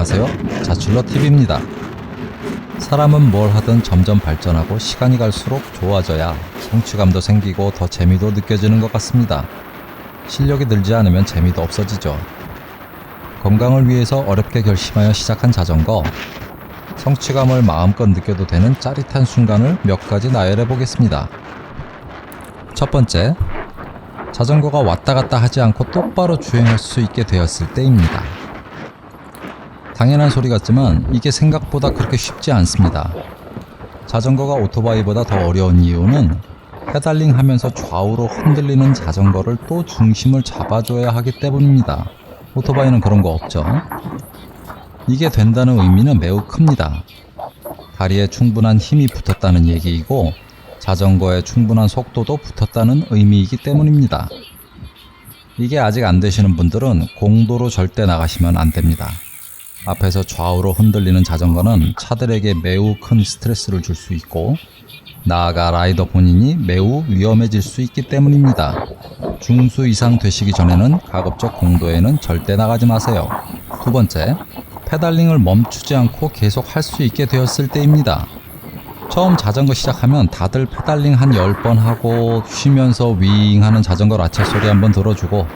안녕하세요. 자출러TV입니다. 사람은 뭘 하든 점점 발전하고 시간이 갈수록 좋아져야 성취감도 생기고 더 재미도 느껴지는 것 같습니다. 실력이 늘지 않으면 재미도 없어지죠. 건강을 위해서 어렵게 결심하여 시작한 자전거. 성취감을 마음껏 느껴도 되는 짜릿한 순간을 몇 가지 나열해 보겠습니다. 첫 번째, 자전거가 왔다 갔다 하지 않고 똑바로 주행할 수 있게 되었을 때입니다. 당연한 소리 같지만 이게 생각보다 그렇게 쉽지 않습니다. 자전거가 오토바이보다 더 어려운 이유는 페달링 하면서 좌우로 흔들리는 자전거를 또 중심을 잡아줘야 하기 때문입니다. 오토바이는 그런 거 없죠. 이게 된다는 의미는 매우 큽니다. 다리에 충분한 힘이 붙었다는 얘기이고 자전거에 충분한 속도도 붙었다는 의미이기 때문입니다. 이게 아직 안 되시는 분들은 공도로 절대 나가시면 안 됩니다. 앞에서 좌우로 흔들리는 자전거는 차들에게 매우 큰 스트레스를 줄 수 있고 나아가 라이더 본인이 매우 위험해질 수 있기 때문입니다. 중수 이상 되시기 전에는 가급적 공도에는 절대 나가지 마세요. 두 번째, 페달링을 멈추지 않고 계속 할 수 있게 되었을 때입니다. 처음 자전거 시작하면 다들 페달링 한 10번 하고 쉬면서 윙 하는 자전거 라체 소리 한번 들어주고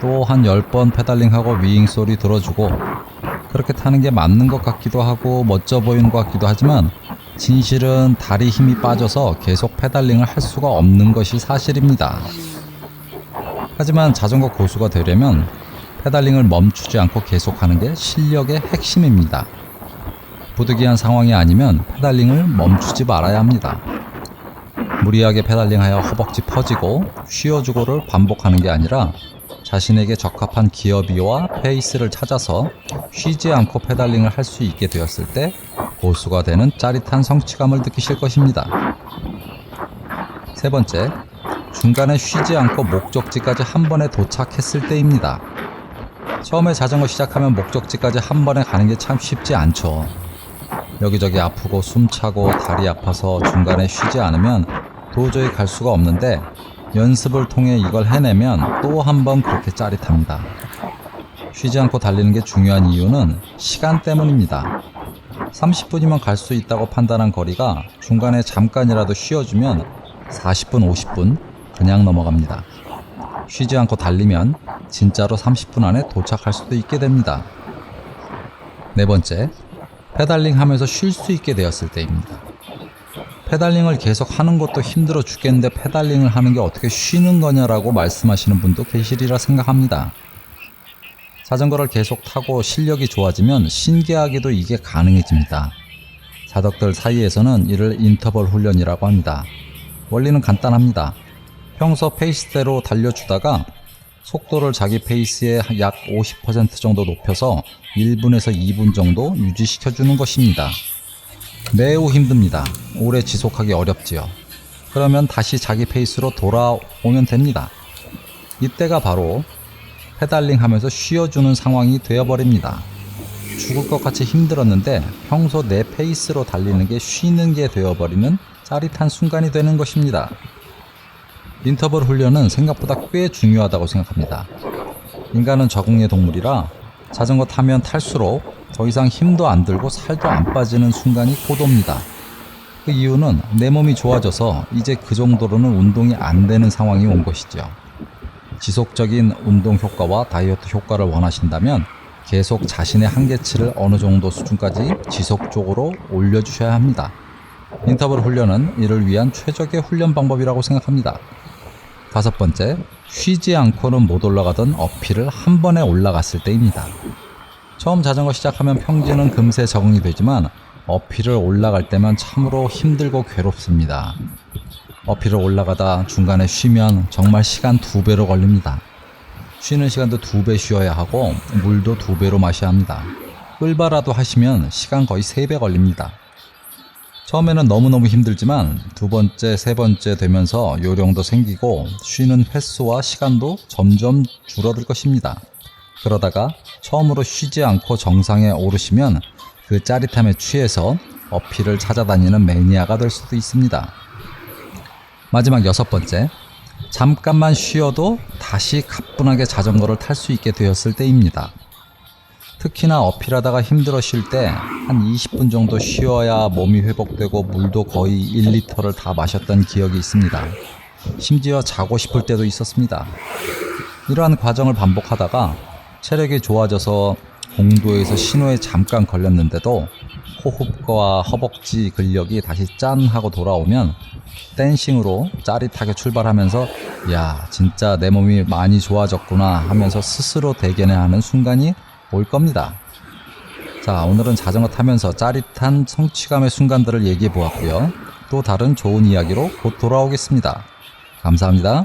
또 한 10번 페달링하고 윙 소리 들어주고 그렇게 타는 게 맞는 것 같기도 하고 멋져 보이는 것 같기도 하지만 진실은 다리 힘이 빠져서 계속 페달링을 할 수가 없는 것이 사실입니다. 하지만 자전거 고수가 되려면 페달링을 멈추지 않고 계속하는 게 실력의 핵심입니다. 부득이한 상황이 아니면 페달링을 멈추지 말아야 합니다. 무리하게 페달링하여 허벅지 퍼지고 쉬어주고를 반복하는 게 아니라 자신에게 적합한 기어비와 페이스를 찾아서 쉬지 않고 페달링을 할 수 있게 되었을 때 고수가 되는 짜릿한 성취감을 느끼실 것입니다. 세 번째, 중간에 쉬지 않고 목적지까지 한 번에 도착했을 때입니다. 처음에 자전거 시작하면 목적지까지 한 번에 가는 게 참 쉽지 않죠. 여기저기 아프고 숨차고 다리 아파서 중간에 쉬지 않으면 도저히 갈 수가 없는데 연습을 통해 이걸 해내면 또 한 번 그렇게 짜릿합니다. 쉬지 않고 달리는 게 중요한 이유는 시간 때문입니다. 30분이면 갈 수 있다고 판단한 거리가 중간에 잠깐이라도 쉬어주면 40분, 50분 그냥 넘어갑니다. 쉬지 않고 달리면 진짜로 30분 안에 도착할 수도 있게 됩니다. 네 번째, 페달링 하면서 쉴 수 있게 되었을 때입니다. 페달링을 계속 하는 것도 힘들어 죽겠는데 페달링을 하는 게 어떻게 쉬는 거냐라고 말씀하시는 분도 계시리라 생각합니다. 자전거를 계속 타고 실력이 좋아지면 신기하게도 이게 가능해집니다. 자덕들 사이에서는 이를 인터벌 훈련이라고 합니다. 원리는 간단합니다. 평소 페이스대로 달려주다가 속도를 자기 페이스의 약 50% 정도 높여서 1분에서 2분 정도 유지시켜주는 것입니다. 매우 힘듭니다. 오래 지속하기 어렵지요. 그러면 다시 자기 페이스로 돌아오면 됩니다. 이때가 바로 페달링 하면서 쉬어주는 상황이 되어버립니다. 죽을 것 같이 힘들었는데 평소 내 페이스로 달리는 게 쉬는 게 되어버리는 짜릿한 순간이 되는 것입니다. 인터벌 훈련은 생각보다 꽤 중요하다고 생각합니다. 인간은 적응의 동물이라 자전거 타면 탈수록 더 이상 힘도 안 들고 살도 안 빠지는 순간이 곧 옵니다. 그 이유는 내 몸이 좋아져서 이제 그 정도로는 운동이 안 되는 상황이 온 것이죠. 지속적인 운동 효과와 다이어트 효과를 원하신다면 계속 자신의 한계치를 어느 정도 수준까지 지속적으로 올려주셔야 합니다. 인터벌 훈련은 이를 위한 최적의 훈련 방법이라고 생각합니다. 다섯 번째, 쉬지 않고는 못 올라가던 어필을 한 번에 올라갔을 때입니다. 처음 자전거 시작하면 평지는 금세 적응이 되지만 어필을 올라갈 때만 참으로 힘들고 괴롭습니다. 어필을 올라가다 중간에 쉬면 정말 시간 2배로 걸립니다. 쉬는 시간도 2배 쉬어야 하고 물도 2배로 마셔야 합니다. 끌바라도 하시면 시간 거의 3배 걸립니다. 처음에는 너무너무 힘들지만 두 번째, 세 번째 되면서 요령도 생기고 쉬는 횟수와 시간도 점점 줄어들 것입니다. 그러다가 처음으로 쉬지 않고 정상에 오르시면 그 짜릿함에 취해서 어필을 찾아다니는 매니아가 될 수도 있습니다. 마지막 여섯 번째, 잠깐만 쉬어도 다시 가뿐하게 자전거를 탈 수 있게 되었을 때입니다. 특히나 어필하다가 힘들어 쉴 때 한 20분 정도 쉬어야 몸이 회복되고 물도 거의 1리터를 다 마셨던 기억이 있습니다. 심지어 자고 싶을 때도 있었습니다. 이러한 과정을 반복하다가 체력이 좋아져서 공도에서 신호에 잠깐 걸렸는데도 호흡과 허벅지 근력이 다시 짠 하고 돌아오면 댄싱으로 짜릿하게 출발하면서 야 진짜 내 몸이 많이 좋아졌구나 하면서 스스로 대견해하는 순간이 올 겁니다. 자, 오늘은 자전거 타면서 짜릿한 성취감의 순간들을 얘기해 보았고요. 또 다른 좋은 이야기로 곧 돌아오겠습니다. 감사합니다.